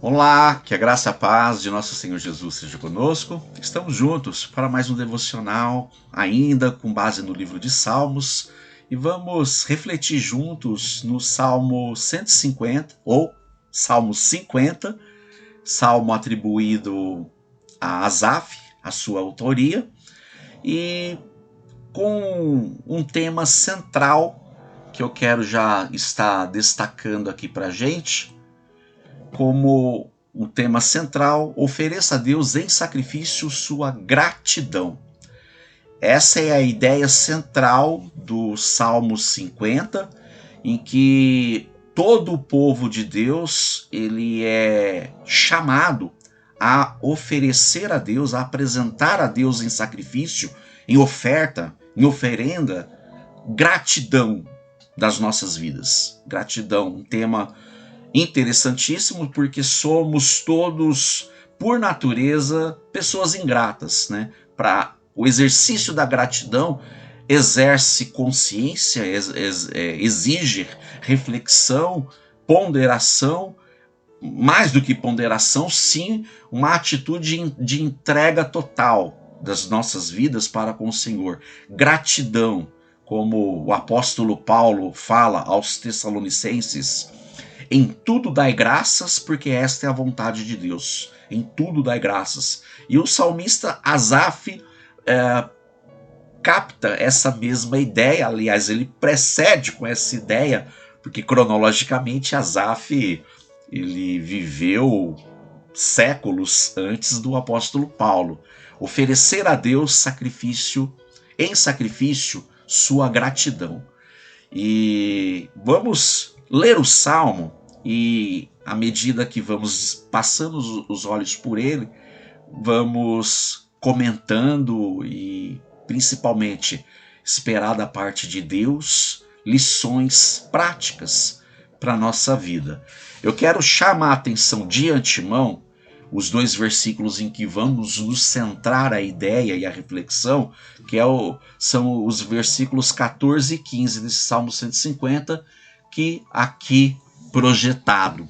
Olá, que a graça e a paz de nosso Senhor Jesus seja conosco. Estamos juntos para mais um devocional, ainda com base no livro de Salmos, e vamos refletir juntos no Salmo 150, ou Salmo 50, salmo atribuído a Asaf, a sua autoria, e com um tema central que eu quero já estar destacando aqui para a gente, como o tema central: ofereça a Deus em sacrifício sua gratidão. Essa é a ideia central do Salmo 50, em que todo o povo de Deus ele é chamado a oferecer a Deus, a apresentar a Deus em sacrifício, em oferta, em oferenda, gratidão das nossas vidas. Gratidão, um tema interessantíssimo, porque somos todos, por natureza, pessoas ingratas, né? Para o exercício da gratidão exerce consciência, exige reflexão, ponderação, mais do que ponderação, sim, uma atitude de entrega total das nossas vidas para com o Senhor. Gratidão, como o apóstolo Paulo fala aos Tessalonicenses: em tudo dai graças, porque esta é a vontade de Deus. Em tudo dai graças. E o salmista Asaf capta essa mesma ideia. Aliás, ele precede com essa ideia, porque cronologicamente Asaf ele viveu séculos antes do apóstolo Paulo. Oferecer a Deus em sacrifício, sua gratidão. E vamos ler o Salmo, e à medida que vamos passando os olhos por ele, vamos comentando e principalmente esperar da parte de Deus lições práticas para a nossa vida. Eu quero chamar a atenção de antemão os dois versículos em que vamos nos centrar a ideia e a reflexão, que são os versículos 14 e 15 desse Salmo 150, que aqui projetado.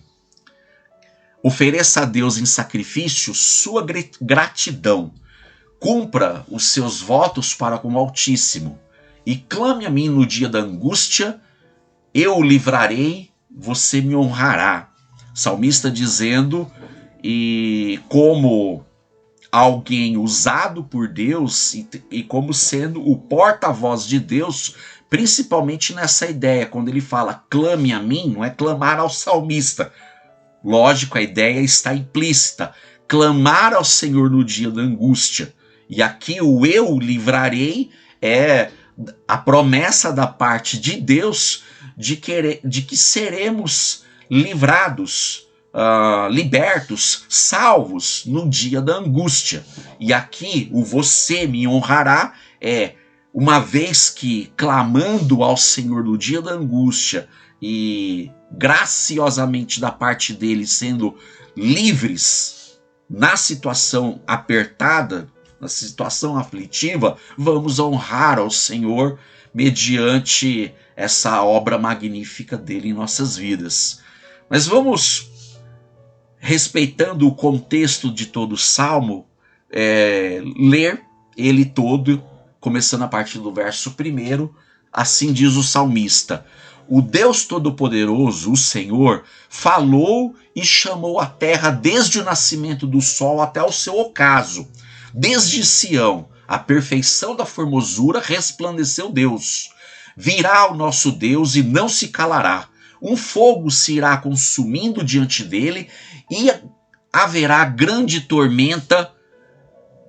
Ofereça a Deus em sacrifício sua gratidão, cumpra os seus votos para com o Altíssimo, e clame a mim no dia da angústia, eu o livrarei, você me honrará. Salmista dizendo, e como alguém usado por Deus e como sendo o porta-voz de Deus, principalmente nessa ideia, quando ele fala clame a mim, não é clamar ao salmista. Lógico, a ideia está implícita, clamar ao Senhor no dia da angústia. E aqui o eu livrarei é a promessa da parte de Deus de que seremos livrados, libertos, salvos no dia da angústia. E aqui o você me honrará é, uma vez que clamando ao Senhor no dia da angústia e graciosamente da parte dele sendo livres na situação apertada, na situação aflitiva, vamos honrar ao Senhor mediante essa obra magnífica dele em nossas vidas. Mas vamos, respeitando o contexto de todo o Salmo, ler ele todo, começando a partir do verso 1. Assim diz o salmista: o Deus Todo-Poderoso, o Senhor, falou e chamou a terra desde o nascimento do sol até o seu ocaso. Desde Sião, a perfeição da formosura, resplandeceu Deus. Virá o nosso Deus e não se calará. Um fogo se irá consumindo diante dele e haverá grande tormenta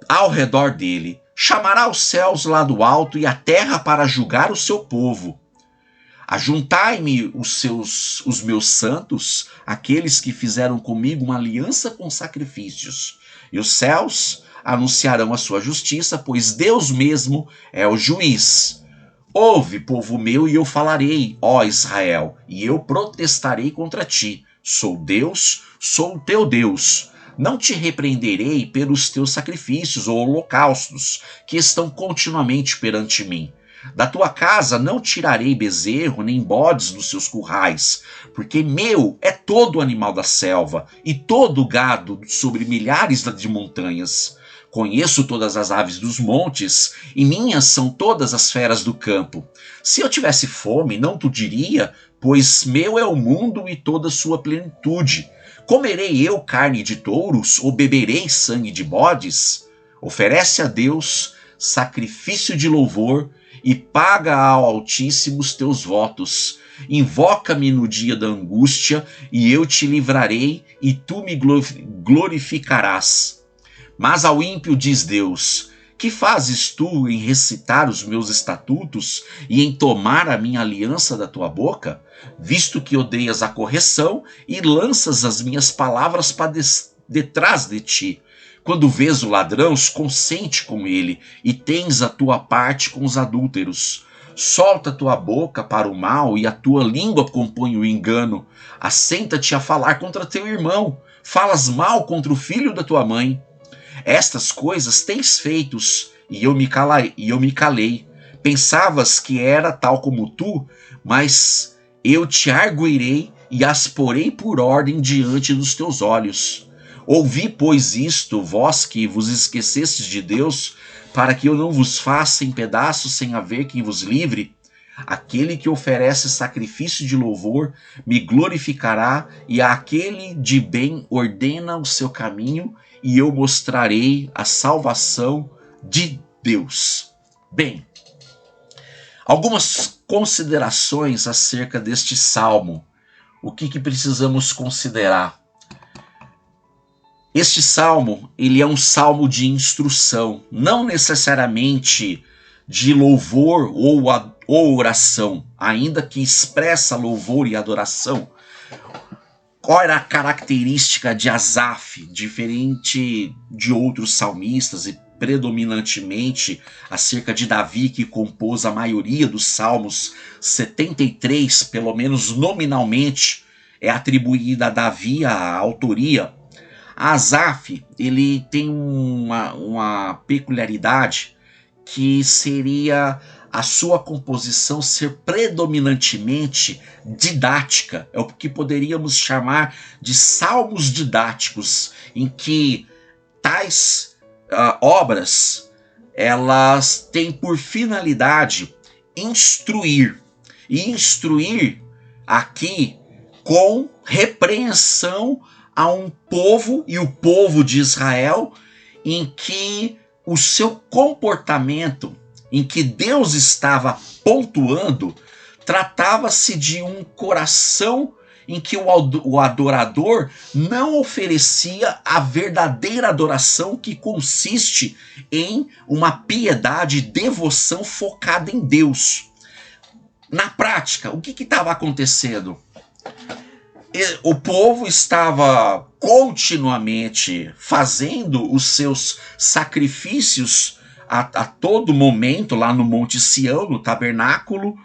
ao redor dele. Chamará os céus lá do alto e a terra para julgar o seu povo. Ajuntai-me os meus santos, aqueles que fizeram comigo uma aliança com sacrifícios. E os céus anunciarão a sua justiça, pois Deus mesmo é o juiz. Ouve, povo meu, e eu falarei, ó Israel, e eu protestarei contra ti. Sou Deus, sou o teu Deus. Não te repreenderei pelos teus sacrifícios ou holocaustos, que estão continuamente perante mim. Da tua casa não tirarei bezerro, nem bodes dos seus currais, porque meu é todo o animal da selva, e todo o gado sobre milhares de montanhas. Conheço todas as aves dos montes, e minhas são todas as feras do campo. Se eu tivesse fome, não tu diria, pois meu é o mundo e toda sua plenitude. Comerei eu carne de touros, ou beberei sangue de bodes? Oferece a Deus sacrifício de louvor e paga ao Altíssimo os teus votos. Invoca-me no dia da angústia, e eu te livrarei, e tu me glorificarás. Mas ao ímpio diz Deus: que fazes tu em recitar os meus estatutos e em tomar a minha aliança da tua boca? Visto que odeias a correção e lanças as minhas palavras para detrás de ti. Quando vês o ladrão, consente com ele, e tens a tua parte com os adúlteros. Solta a tua boca para o mal, e a tua língua compõe o engano. Assenta-te a falar contra teu irmão, falas mal contra o filho da tua mãe. Estas coisas tens feitos, e eu me calei. Pensavas que era tal como tu, mas eu te arguirei e as porei por ordem diante dos teus olhos. Ouvi, pois, isto, vós que vos esquecestes de Deus, para que eu não vos faça em pedaços sem haver quem vos livre. Aquele que oferece sacrifício de louvor me glorificará, e aquele de bem ordena o seu caminho, e eu mostrarei a salvação de Deus. Bem, algumas considerações acerca deste salmo. O que precisamos considerar? Este salmo, ele é um salmo de instrução, não necessariamente de louvor ou oração, ainda que expressa louvor e adoração. Qual era a característica de Asaf, diferente de outros salmistas e predominantemente acerca de Davi, que compôs a maioria dos salmos? 73, pelo menos nominalmente, é atribuída a Davi a autoria. Asaf, ele tem uma peculiaridade que seria a sua composição ser predominantemente didática. É o que poderíamos chamar de salmos didáticos, em que tais obras, elas têm por finalidade instruir. E instruir aqui com repreensão a um povo, e o povo de Israel, em que o seu comportamento, em que Deus estava pontuando, tratava-se de um coração em que o adorador não oferecia a verdadeira adoração, que consiste em uma piedade e devoção focada em Deus. Na prática, o que estava acontecendo? O povo estava continuamente fazendo os seus sacrifícios a todo momento lá no Monte Sião, no tabernáculo,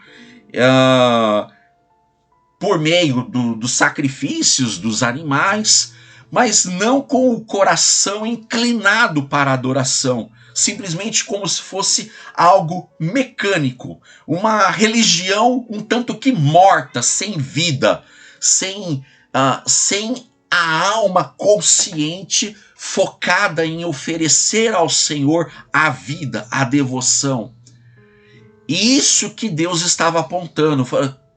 por meio dos sacrifícios dos animais, mas não com o coração inclinado para a adoração, simplesmente como se fosse algo mecânico, uma religião um tanto que morta, sem vida, sem a alma consciente focada em oferecer ao Senhor a vida, a devoção. E isso que Deus estava apontando,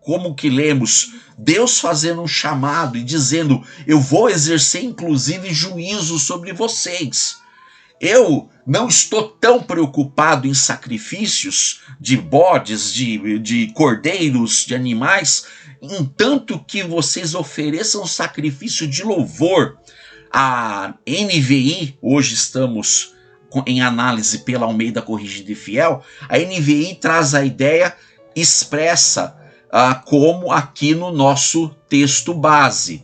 como que lemos, Deus fazendo um chamado e dizendo: eu vou exercer inclusive juízo sobre vocês. Eu não estou tão preocupado em sacrifícios de bodes, de cordeiros, de animais, entanto que vocês ofereçam sacrifício de louvor. A NVI, hoje estamos em análise pela Almeida Corrigida e Fiel, a NVI traz a ideia expressa como aqui no nosso texto base,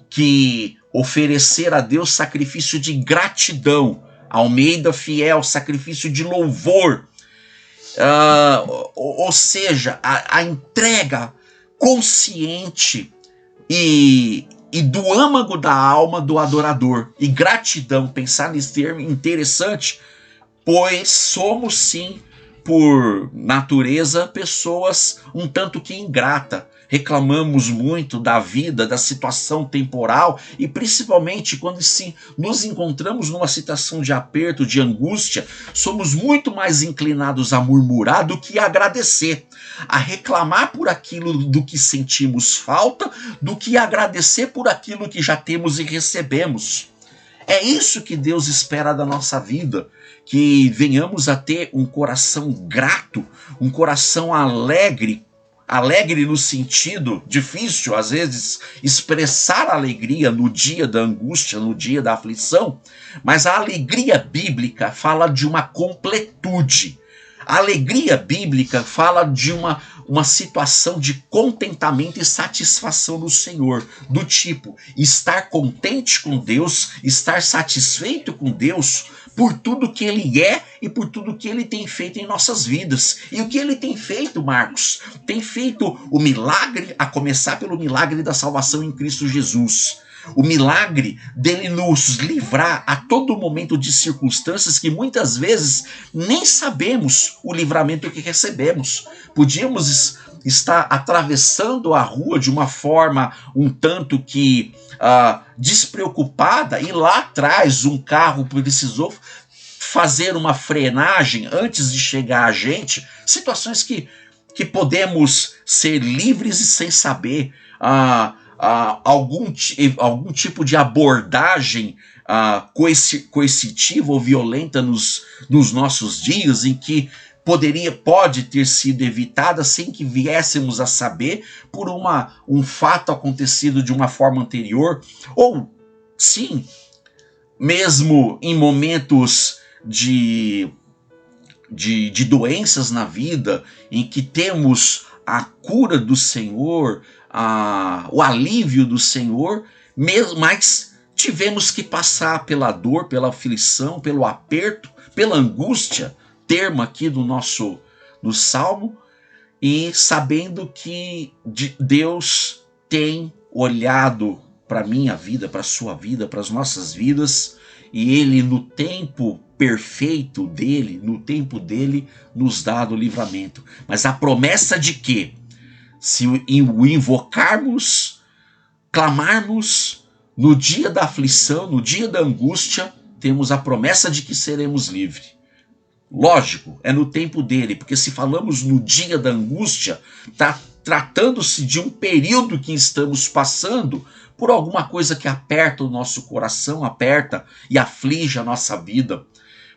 que oferecer a Deus sacrifício de gratidão. Almeida Fiel, sacrifício de louvor, ou seja, a entrega consciente e do âmago da alma do adorador. E gratidão, pensar nesse termo interessante, pois somos sim por natureza, pessoas um tanto que ingrata. Reclamamos muito da vida, da situação temporal e principalmente quando nos encontramos numa situação de aperto, de angústia, somos muito mais inclinados a murmurar do que a agradecer, a reclamar por aquilo do que sentimos falta, do que agradecer por aquilo que já temos e recebemos. É isso que Deus espera da nossa vida, que venhamos a ter um coração grato, um coração alegre no sentido difícil, às vezes, expressar alegria no dia da angústia, no dia da aflição, mas a alegria bíblica fala de uma completude. A alegria bíblica fala de uma situação de contentamento e satisfação no Senhor, do tipo, estar contente com Deus, estar satisfeito com Deus, por tudo que Ele é e por tudo que Ele tem feito em nossas vidas. E o que Ele tem feito, Marcos? Tem feito o milagre, a começar pelo milagre da salvação em Cristo Jesus. O milagre dele nos livrar a todo momento de circunstâncias que muitas vezes nem sabemos o livramento que recebemos. Podíamos estar atravessando a rua de uma forma um tanto que despreocupada e lá atrás um carro precisou fazer uma frenagem antes de chegar a gente. Situações que podemos ser livres e sem saber algum tipo de abordagem coercitiva ou violenta nos nossos dias, em que pode ter sido evitada sem que viéssemos a saber por um fato acontecido de uma forma anterior, ou sim, mesmo em momentos de doenças na vida, em que temos a cura do Senhor, o alívio do Senhor, mas tivemos que passar pela dor, pela aflição, pelo aperto, pela angústia, termo aqui do Salmo, e sabendo que Deus tem olhado para a minha vida, para a sua vida, para as nossas vidas, e Ele no tempo perfeito dele, no tempo dele, nos dá o livramento. Mas a promessa de que, se o invocarmos, clamarmos, no dia da aflição, no dia da angústia, temos a promessa de que seremos livres. Lógico, é no tempo dele, porque se falamos no dia da angústia, está tratando-se de um período que estamos passando por alguma coisa que aperta o nosso coração, aperta e aflige a nossa vida,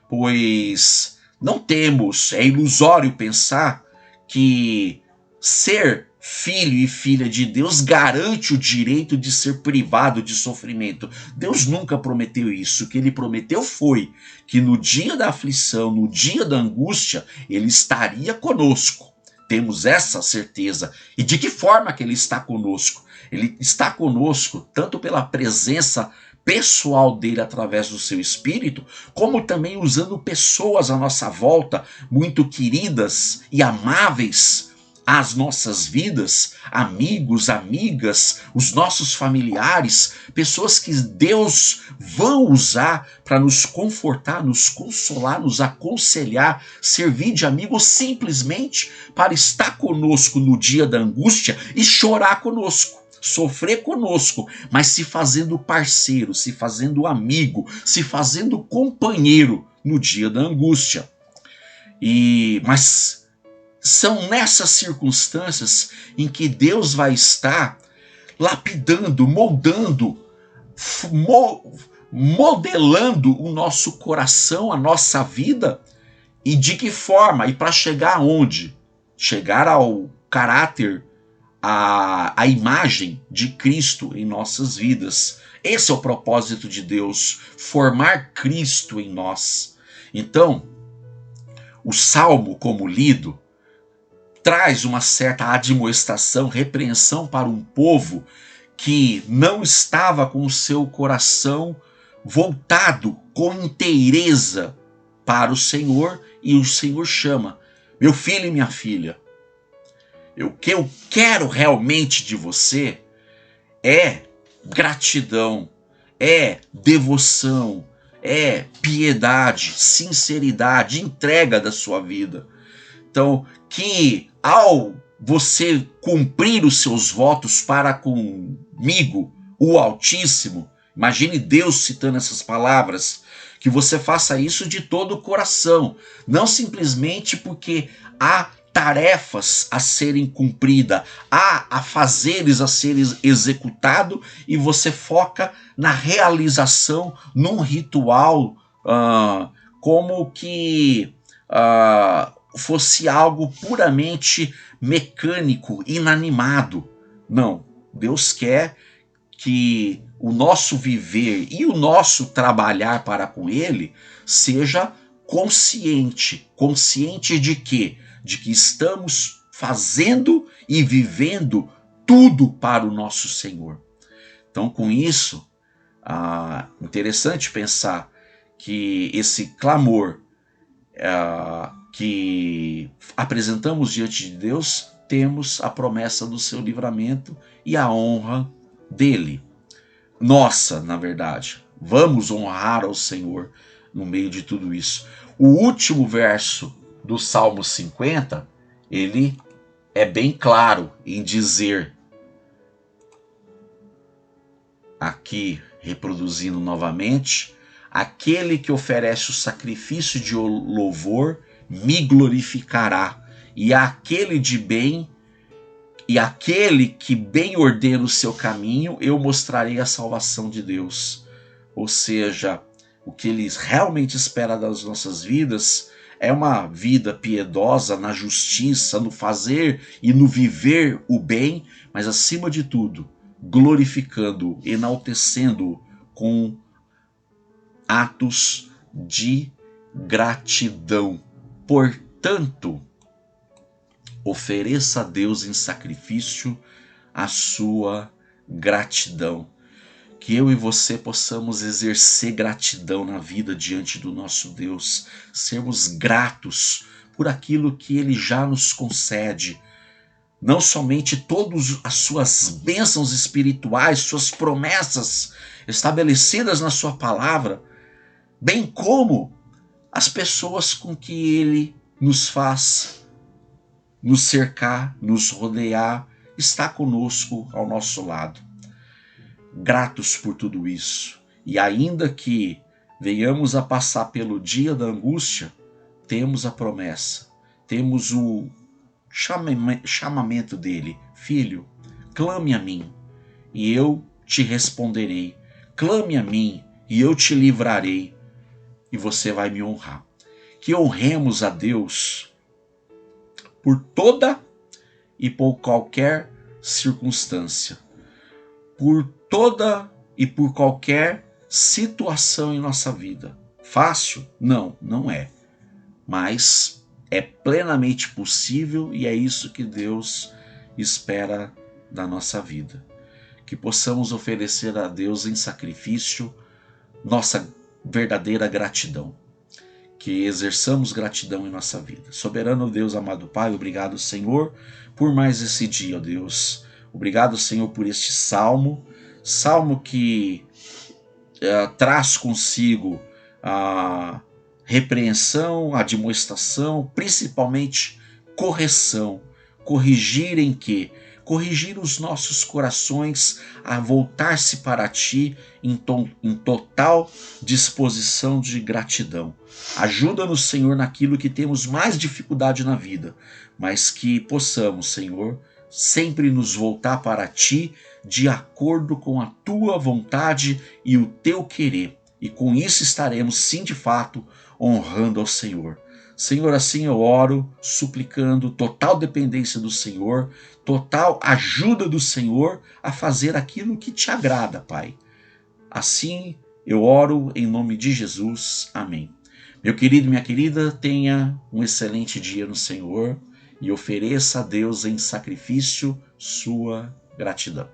pois não temos, é ilusório pensar que ser filho e filha de Deus garante o direito de ser privado de sofrimento. Deus nunca prometeu isso. O que ele prometeu foi que no dia da aflição, no dia da angústia, ele estaria conosco. Temos essa certeza. E de que forma que ele está conosco? Ele está conosco tanto pela presença pessoal dele através do seu Espírito, como também usando pessoas à nossa volta, muito queridas e amáveis às nossas vidas, amigos, amigas, os nossos familiares, pessoas que Deus vão usar para nos confortar, nos consolar, nos aconselhar, servir de amigo, simplesmente para estar conosco no dia da angústia e chorar conosco, sofrer conosco, mas se fazendo parceiro, se fazendo amigo, se fazendo companheiro no dia da angústia. Mas são nessas circunstâncias em que Deus vai estar lapidando, moldando, modelando o nosso coração, a nossa vida, e de que forma, e para chegar aonde? Chegar ao caráter, a imagem de Cristo em nossas vidas. Esse é o propósito de Deus, formar Cristo em nós. Então, o Salmo, como lido, traz uma certa admoestação, repreensão para um povo que não estava com o seu coração voltado com inteireza para o Senhor, e o Senhor chama: meu filho e minha filha, o que eu quero realmente de você é gratidão, é devoção, é piedade, sinceridade, entrega da sua vida. Então, que ao você cumprir os seus votos para comigo, o Altíssimo, imagine Deus citando essas palavras, que você faça isso de todo o coração, não simplesmente porque há tarefas a serem cumpridas, há afazeres a serem executados e você foca na realização num ritual como que fosse algo puramente mecânico, inanimado. Não, Deus quer que o nosso viver e o nosso trabalhar para com Ele seja consciente. Consciente de quê? De que estamos fazendo e vivendo tudo para o nosso Senhor. Então, com isso, interessante pensar que esse clamor que apresentamos diante de Deus, temos a promessa do seu livramento e a honra dele. Nossa, na verdade, vamos honrar ao Senhor no meio de tudo isso. O último verso do Salmo 50, ele é bem claro em dizer, aqui reproduzindo novamente, aquele que oferece o sacrifício de louvor me glorificará, e aquele de bem, e aquele que bem ordena o seu caminho, eu mostrarei a salvação de Deus. Ou seja, o que ele realmente espera das nossas vidas é uma vida piedosa na justiça, no fazer e no viver o bem, mas acima de tudo, glorificando, enaltecendo com atos de gratidão. Portanto, ofereça a Deus em sacrifício a sua gratidão. Que eu e você possamos exercer gratidão na vida diante do nosso Deus, sermos gratos por aquilo que Ele já nos concede, não somente todas as suas bênçãos espirituais, suas promessas estabelecidas na sua palavra, bem como as pessoas com que Ele nos faz nos cercar, nos rodear, está conosco ao nosso lado. Gratos por tudo isso. E ainda que venhamos a passar pelo dia da angústia, temos a promessa, temos o chamamento dele. Filho, clame a mim e eu te responderei. Clame a mim e eu te livrarei e você vai me honrar. Que honremos a Deus por toda e por qualquer circunstância, por toda e por qualquer situação em nossa vida. Fácil? Não, não é. Mas é plenamente possível e é isso que Deus espera da nossa vida. Que possamos oferecer a Deus em sacrifício nossa verdadeira gratidão. Que exerçamos gratidão em nossa vida. Soberano Deus, amado Pai, obrigado, Senhor, por mais esse dia, ó Deus. Obrigado, Senhor, por este salmo que traz consigo a repreensão, a admoestação, principalmente correção. Corrigir em quê? Corrigir os nossos corações a voltar-se para Ti em total disposição de gratidão. Ajuda-nos, Senhor, naquilo que temos mais dificuldade na vida, mas que possamos, Senhor, sempre nos voltar para Ti de acordo com a Tua vontade e o Teu querer. E com isso estaremos, sim, de fato, honrando ao Senhor. Senhor, assim eu oro, suplicando total dependência do Senhor, total ajuda do Senhor a fazer aquilo que Te agrada, Pai. Assim eu oro em nome de Jesus. Amém. Meu querido e minha querida, tenha um excelente dia no Senhor e ofereça a Deus em sacrifício sua gratidão.